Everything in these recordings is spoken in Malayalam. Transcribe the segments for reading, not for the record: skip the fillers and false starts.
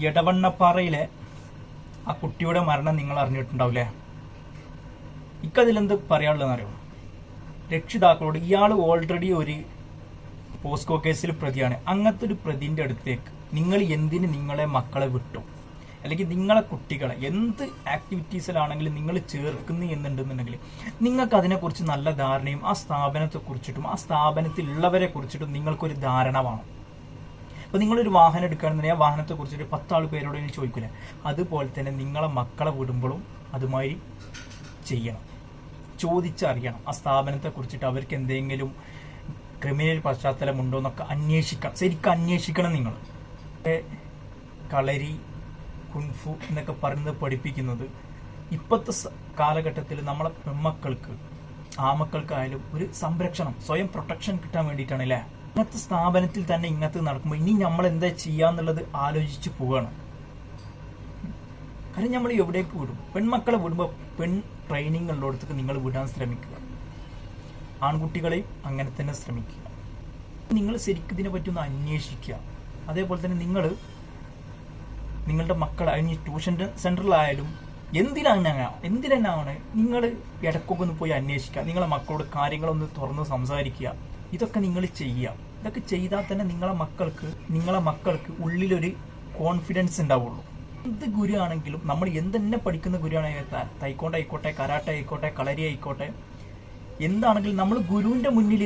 എടവണ്ണപ്പാറയിലെ ആ കുട്ടിയുടെ മരണം നിങ്ങൾ അറിഞ്ഞിട്ടുണ്ടാവില്ലേ? ഇക്കതിലെന്ത് പറയാനുള്ളതെന്ന് അറിയോ? രക്ഷിതാക്കളോട് ഇയാൾ ഓൾറെഡി ഒരു പോസ്കോ കേസിൽ പ്രതിയാണ്. അങ്ങനത്തെ ഒരു പ്രതിന്റെ അടുത്തേക്ക് നിങ്ങൾ എന്തിന് നിങ്ങളെ മക്കളെ വിട്ടു, അല്ലെങ്കിൽ നിങ്ങളെ കുട്ടികളെ എന്ത് ആക്ടിവിറ്റീസിലാണെങ്കിലും നിങ്ങൾ ചേർക്കുന്നു എന്നുണ്ടെന്നുണ്ടെങ്കിൽ നിങ്ങൾക്ക് അതിനെക്കുറിച്ച് നല്ല ധാരണയും ആ സ്ഥാപനത്തെ കുറിച്ചിട്ടും ആ സ്ഥാപനത്തിലുള്ളവരെ കുറിച്ചിട്ടും നിങ്ങൾക്കൊരു ധാരണ വേണം. അപ്പൊ നിങ്ങളൊരു വാഹനം എടുക്കുകയാണെന്നുണ്ടെങ്കിൽ ആ വാഹനത്തെ കുറിച്ചിട്ട് 10 ആൾ പേരോട് ഇനി ചോദിക്കില്ല. അതുപോലെ തന്നെ നിങ്ങളെ മക്കളെ വിടുമ്പോഴും അതുമായി ചെയ്യണം, ചോദിച്ചറിയണം. ആ സ്ഥാപനത്തെ കുറിച്ചിട്ട് അവർക്ക് എന്തെങ്കിലും ക്രിമിനൽ പശ്ചാത്തലമുണ്ടോ എന്നൊക്കെ അന്വേഷിക്കണം, ശരിക്കും അന്വേഷിക്കണം. നിങ്ങൾ കളരി കുൻഫു എന്നൊക്കെ പറയുന്നത് പഠിപ്പിക്കുന്നത് ഇപ്പോഴത്തെ കാലഘട്ടത്തിൽ നമ്മളെ പെൺമക്കൾക്ക് ആമക്കൾക്കായാലും ഒരു സംരക്ഷണം, സ്വയം പ്രൊട്ടക്ഷൻ കിട്ടാൻ വേണ്ടിയിട്ടാണ് അല്ലേ? ഇങ്ങനത്തെ സ്ഥാപനത്തിൽ തന്നെ ഇങ്ങനത്തെ നടക്കുമ്പോൾ ഇനി നമ്മൾ എന്താ ചെയ്യാന്നുള്ളത് ആലോചിച്ച് പോവുകയാണ്. കാരണം നമ്മൾ എവിടേക്ക് വിടും? പെൺമക്കളെ വിടുമ്പോൾ പെൺ ട്രെയിനിങ് ഉള്ളിടത്തേക്ക് നിങ്ങൾ വിടാൻ ശ്രമിക്കുക. ആൺകുട്ടികളെയും അങ്ങനെ തന്നെ ശ്രമിക്കുക. നിങ്ങൾ ശരിക്കും ഇതിനെ പറ്റി ഒന്ന് അന്വേഷിക്കുക. അതേപോലെ തന്നെ നിങ്ങളുടെ മക്കളെ ഇനി ട്യൂഷൻ സെന്ററിലായാലും എന്തിനാണ് നിങ്ങൾ ഇടയ്ക്കൊക്കെ ഒന്ന് പോയി അന്വേഷിക്കുക. നിങ്ങളെ മക്കളോട് കാര്യങ്ങളൊന്ന് തുറന്ന് സംസാരിക്കുക. ഇതൊക്കെ നിങ്ങൾ ചെയ്യുക. ഇതൊക്കെ ചെയ്താൽ തന്നെ നിങ്ങളെ മക്കൾക്ക് ഉള്ളിലൊരു കോൺഫിഡൻസ് ഉണ്ടാവുള്ളൂ. എന്ത് ഗുരു ആണെങ്കിലും നമ്മൾ എന്തെന്നെ പഠിക്കുന്ന ഗുരുവാണെങ്കിൽ തൈക്കോണ്ട ആയിക്കോട്ടെ, കരാട്ടെ ആയിക്കോട്ടെ, കളരി ആയിക്കോട്ടെ, എന്താണെങ്കിലും നമ്മൾ ഗുരുവിന്റെ മുന്നിൽ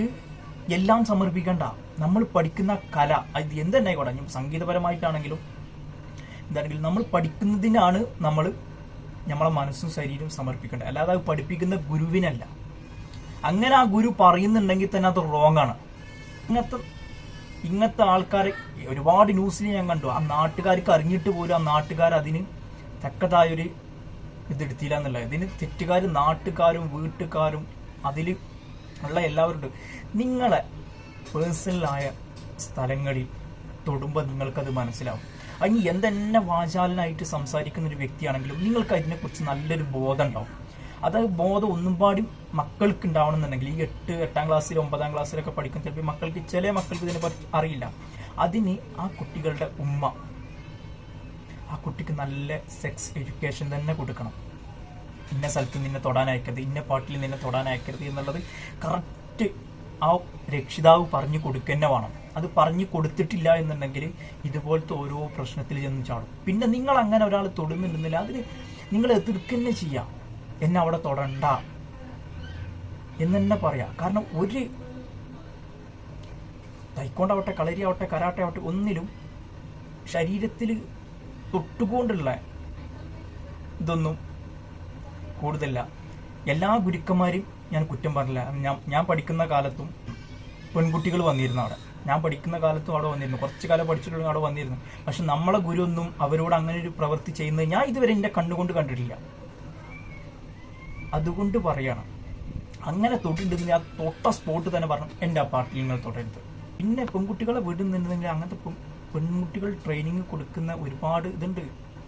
എല്ലാം സമർപ്പിക്കണ്ട. നമ്മൾ പഠിക്കുന്ന കല അത് എന്തെന്നെ ആയിക്കോട്ടെ, സംഗീതപരമായിട്ടാണെങ്കിലും എന്താണെങ്കിലും നമ്മൾ പഠിക്കുന്നതിനാണ് നമ്മളെ മനസ്സും ശരീരവും സമർപ്പിക്കേണ്ടത്, അല്ലാതെ അത് പഠിപ്പിക്കുന്ന ഗുരുവിനല്ല. അങ്ങനെ ആ ഗുരു പറയുന്നുണ്ടെങ്കിൽ തന്നെ അത് റോങ് ആണ്. ഇങ്ങനത്തെ ആൾക്കാരെ ഒരുപാട് ന്യൂസിൽ ഞാൻ കണ്ടു. ആ നാട്ടുകാർക്ക് അറിഞ്ഞിട്ട് പോലും ആ നാട്ടുകാർ അതിന് തക്കതായൊരു ഇതെടുത്തില്ല എന്നുള്ളത്. ഇതിന് തെറ്റുകാർ നാട്ടുകാരും വീട്ടുകാരും അതിൽ ഉള്ള എല്ലാവരും. നിങ്ങളെ പേഴ്സണലായ സ്ഥലങ്ങളിൽ തൊടുമ്പോൾ നിങ്ങൾക്കത് മനസ്സിലാവും. അതിന് എന്തെന്നെ വാചാലനായിട്ട് സംസാരിക്കുന്ന ഒരു വ്യക്തിയാണെങ്കിലും നിങ്ങൾക്ക് അതിനെക്കുറിച്ച് നല്ലൊരു ബോധം ഉണ്ടാവും. അതായത് ബോധം ഒന്നും പാടും മക്കൾക്ക് ഉണ്ടാവണമെന്നുണ്ടെങ്കിൽ ഈ 8-8 ക്ലാസ്സിൽ 9 ക്ലാസ്സിലൊക്കെ പഠിക്കുന്ന ചിലപ്പോൾ ചില മക്കൾക്ക് ഇതിനെപ്പറ്റി അറിയില്ല. അതിന് ആ കുട്ടികളുടെ ഉമ്മ ആ കുട്ടിക്ക് നല്ല സെക്സ് എഡ്യൂക്കേഷൻ തന്നെ കൊടുക്കണം. ഇന്ന സ്ഥലത്ത് നിന്നെ തൊടാൻ അയക്കരുത്, ഇന്ന പാട്ടിൽ നിന്നെ തൊടാൻ അയക്കരുത് എന്നുള്ളത് കറക്റ്റ് ആ രക്ഷിതാവ് പറഞ്ഞു കൊടുക്കുക വേണം. അത് പറഞ്ഞു കൊടുത്തിട്ടില്ല എന്നുണ്ടെങ്കിൽ ഇതുപോലത്തെ ഓരോ പ്രശ്നത്തിൽ ചെന്ന് ചാടും. പിന്നെ നിങ്ങൾ അങ്ങനെ ഒരാൾ തൊടുന്നുണ്ടെന്നില്ല, അതിന് നിങ്ങൾ എതിർക്കന്നെ ചെയ്യാം. എന്നെ അവിടെ തൊടണ്ട എന്ന് തന്നെ പറയാം. കാരണം ഒരു തൈക്കോണ്ടാവട്ടെ, കളരി ആവട്ടെ, കരാട്ടെ ആവട്ടെ, ഒന്നിലും ശരീരത്തിൽ തൊട്ടുകൊണ്ടുള്ള ഇതൊന്നും കൂടുതലല്ല. എല്ലാ ഗുരുക്കന്മാരും ഞാൻ കുറ്റം പറഞ്ഞില്ല. ഞാൻ പഠിക്കുന്ന കാലത്തും പെൺകുട്ടികൾ വന്നിരുന്നു അവിടെ. ഞാൻ പഠിക്കുന്ന കാലത്തും അവിടെ വന്നിരുന്നു. കുറച്ചു കാലം പഠിച്ചിട്ടുണ്ടെങ്കിൽ അവിടെ വന്നിരുന്നു. പക്ഷെ നമ്മളെ ഗുരു ഒന്നും അവരോട് അങ്ങനെ ഒരു പ്രവൃത്തി ചെയ്യുന്നത് ഞാൻ ഇതുവരെ എൻ്റെ കണ്ണുകൊണ്ട് കണ്ടിട്ടില്ല. അതുകൊണ്ട് പറയണം, അങ്ങനെ തൊട്ടിട്ടുണ്ടെങ്കിൽ ആ തൊട്ട സ്പോട്ട് തന്നെ പറഞ്ഞു എൻ്റെ ആ പാർട്ടിയിൽ നിങ്ങൾ തൊടരുത്. പിന്നെ പെൺകുട്ടികളെ വിടുന്നുണ്ടെങ്കിൽ അങ്ങനത്തെ പെൺകുട്ടികൾ ട്രെയിനിങ് കൊടുക്കുന്ന ഒരുപാട് ഇതുണ്ട്.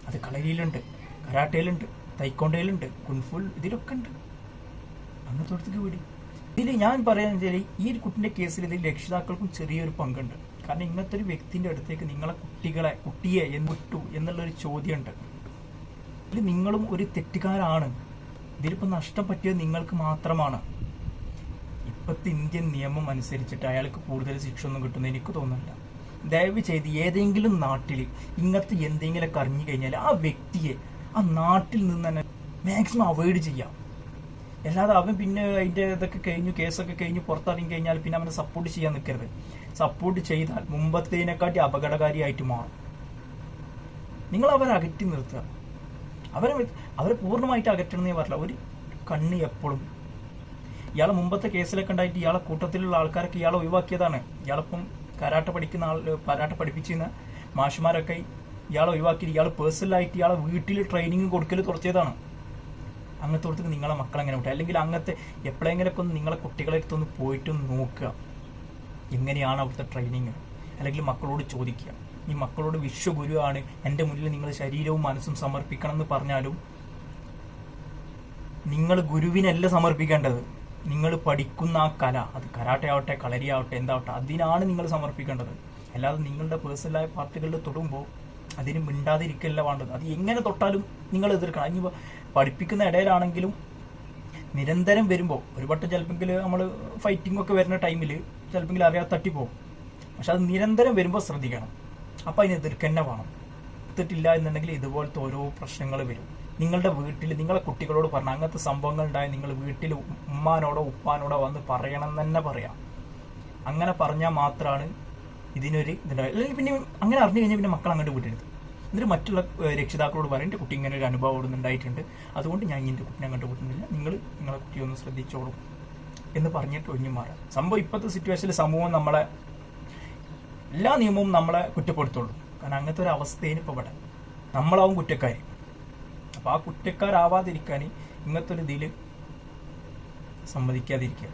അത് കളരിയിലുണ്ട്, കരാട്ടയിലുണ്ട്, തൈക്കോണ്ടയിലുണ്ട്, കുൻഫുൽ, ഇതിലൊക്കെ ഉണ്ട്. അങ്ങനത്തെ അടുത്തേക്ക് വിടി. ഇതിൽ ഞാൻ പറയാന്ന് വെച്ചാൽ ഈ ഒരു കുട്ടിന്റെ കേസിൽ ഇതിൽ രക്ഷിതാക്കൾക്കും ചെറിയൊരു പങ്കുണ്ട്. കാരണം ഇങ്ങനത്തെ ഒരു വ്യക്തിന്റെ അടുത്തേക്ക് നിങ്ങളെ കുട്ടിയെ വിട്ടു എന്നുള്ളൊരു ചോദ്യമുണ്ട്. ഇതിൽ നിങ്ങളും ഒരു തെറ്റുകാരാണ്. ഇതിലിപ്പോൾ നഷ്ടം പറ്റിയത് നിങ്ങൾക്ക് മാത്രമാണ്. ഇപ്പോഴത്തെ ഇന്ത്യൻ നിയമം അനുസരിച്ചിട്ട് അയാൾക്ക് കൂടുതൽ ശിക്ഷ ഒന്നും കിട്ടുമെന്ന് എനിക്ക് തോന്നുന്നില്ല. ദയവ് ചെയ്ത് ഏതെങ്കിലും നാട്ടിൽ ഇങ്ങനത്തെ എന്തെങ്കിലുമൊക്കെ അറിഞ്ഞു കഴിഞ്ഞാൽ ആ വ്യക്തിയെ ആ നാട്ടിൽ നിന്ന് തന്നെ മാക്സിമം അവോയ്ഡ് ചെയ്യാം. അല്ലാതെ അവൻ പിന്നെ അതിൻ്റെ ഇതൊക്കെ കഴിഞ്ഞു, കേസൊക്കെ കഴിഞ്ഞ് പുറത്തിറങ്ങി കഴിഞ്ഞാൽ പിന്നെ അവനെ സപ്പോർട്ട് ചെയ്യാൻ നിൽക്കരുത്. സപ്പോർട്ട് ചെയ്താൽ മുമ്പത്തേനെക്കാട്ടി അപകടകാരിയായിട്ട് മാറും. നിങ്ങൾ അവരെ അകറ്റി നിർത്തുക. അവരെ പൂർണ്ണമായിട്ട് അകറ്റണമെന്നേ പറഞ്ഞില്ല. ഒരു കണ്ണ് എപ്പോഴും ഇയാളെ മുമ്പത്തെ കേസിലൊക്കെ ഉണ്ടായിട്ട് ഇയാളെ കൂട്ടത്തിലുള്ള ആൾക്കാരൊക്കെ ഇയാളെ ഒഴിവാക്കിയതാണ്. ഇയാളിപ്പം കരാട്ട പഠിപ്പിച്ചിരുന്ന മാഷുമാരൊക്കെ ഇയാളെ ഒഴിവാക്കി ഇയാൾ പേഴ്സണലായിട്ട് ഇയാളെ വീട്ടിൽ ട്രെയിനിങ് കൊടുക്കൽ തുറത്തിയതാണ്. അങ്ങനത്തെ കൊടുത്തിട്ട് നിങ്ങളെ മക്കളെങ്ങനെ വിട്ടുക? അല്ലെങ്കിൽ അങ്ങനത്തെ എപ്പോഴെങ്കിലൊക്കെ ഒന്ന് നിങ്ങളെ കുട്ടികളെ അടുത്തൊന്ന് പോയിട്ടൊന്ന് നോക്കുക എങ്ങനെയാണ് അവിടുത്തെ ട്രെയിനിങ്. അല്ലെങ്കിൽ മക്കളോട് ചോദിക്കുക. ഈ മക്കളോട് വിശ്വഗുരുവാണ്, എൻ്റെ മുന്നിൽ നിങ്ങൾ ശരീരവും മനസ്സും സമർപ്പിക്കണം എന്ന് പറഞ്ഞാലും നിങ്ങൾ ഗുരുവിനല്ല സമർപ്പിക്കേണ്ടത്. നിങ്ങൾ പഠിക്കുന്ന ആ കല, അത് കരാട്ടെ ആവട്ടെ, കളരി ആവട്ടെ, എന്താവട്ടെ, അതിനാണ് നിങ്ങൾ സമർപ്പിക്കേണ്ടത്. അല്ലാതെ നിങ്ങളുടെ പേഴ്സണലായ പാർട്ടികളിൽ തൊടുമ്പോൾ അതിന് മിണ്ടാതിരിക്കല്ല വേണ്ടത്. അത് എങ്ങനെ തൊട്ടാലും നിങ്ങൾ എതിർക്കണം. ഇനിയിപ്പോൾ പഠിപ്പിക്കുന്ന ഇടയിലാണെങ്കിലും നിരന്തരം വരുമ്പോൾ ഒരു വട്ടം ചിലപ്പോൾ നമ്മൾ ഫൈറ്റിംഗ് ഒക്കെ വരുന്ന ടൈമിൽ ചിലപ്പോൾ അറിയാതെ തട്ടിപ്പോകും. പക്ഷെ അത് നിരന്തരം വരുമ്പോൾ ശ്രദ്ധിക്കണം. അപ്പം അതിന് എതിർക്കന്നെ വേണം. എത്തിട്ടില്ല എന്നുണ്ടെങ്കിൽ ഇതുപോലത്തെ ഓരോ പ്രശ്നങ്ങൾ വരും. നിങ്ങളുടെ വീട്ടിൽ നിങ്ങളെ കുട്ടികളോട് പറഞ്ഞാൽ അങ്ങനത്തെ സംഭവങ്ങൾ ഉണ്ടായി നിങ്ങൾ വീട്ടിൽ ഉമ്മാനോടോ ഉപ്പാനോടോ വന്ന് പറയണം തന്നെ പറയാം. അങ്ങനെ പറഞ്ഞാൽ മാത്രമാണ് ഇതിനൊരു ഇതുണ്ടാവുക. അല്ലെങ്കിൽ പിന്നെ അങ്ങനെ അറിഞ്ഞു കഴിഞ്ഞാൽ പിന്നെ മക്കൾ അങ്ങോട്ട് വിടരുത്. എന്നിട്ട് മറ്റുള്ള രക്ഷിതാക്കളോട് പറയും എൻ്റെ കുട്ടി ഇങ്ങനെ ഒരു അനുഭവം അവിടെ ഉണ്ടായിട്ടുണ്ട്, അതുകൊണ്ട് ഞാൻ എൻ്റെ കുട്ടിനെ അങ്ങോട്ട് വിട്ടുന്നില്ല, നിങ്ങളെ കുട്ടിയെ ഒന്ന് ശ്രദ്ധിച്ചോളും എന്ന് പറഞ്ഞിട്ട് ഒഴിഞ്ഞു മാറാം. സംഭവം ഇപ്പോഴത്തെ സിറ്റുവേഷനിൽ സമൂഹം നമ്മളെ എല്ലാ നിയമവും നമ്മളെ കുറ്റപ്പെടുത്തുള്ളൂ. കാരണം അങ്ങനത്തെ ഒരു അവസ്ഥയിൽ ഇപ്പോൾ ഇവിടെ നമ്മളാവും കുറ്റക്കാരി. അപ്പോൾ ആ കുറ്റക്കാരാവാതിരിക്കാൻ ഇങ്ങനത്തെ ഒരു ഇതിൽ സമ്മതിക്കാതിരിക്കുക.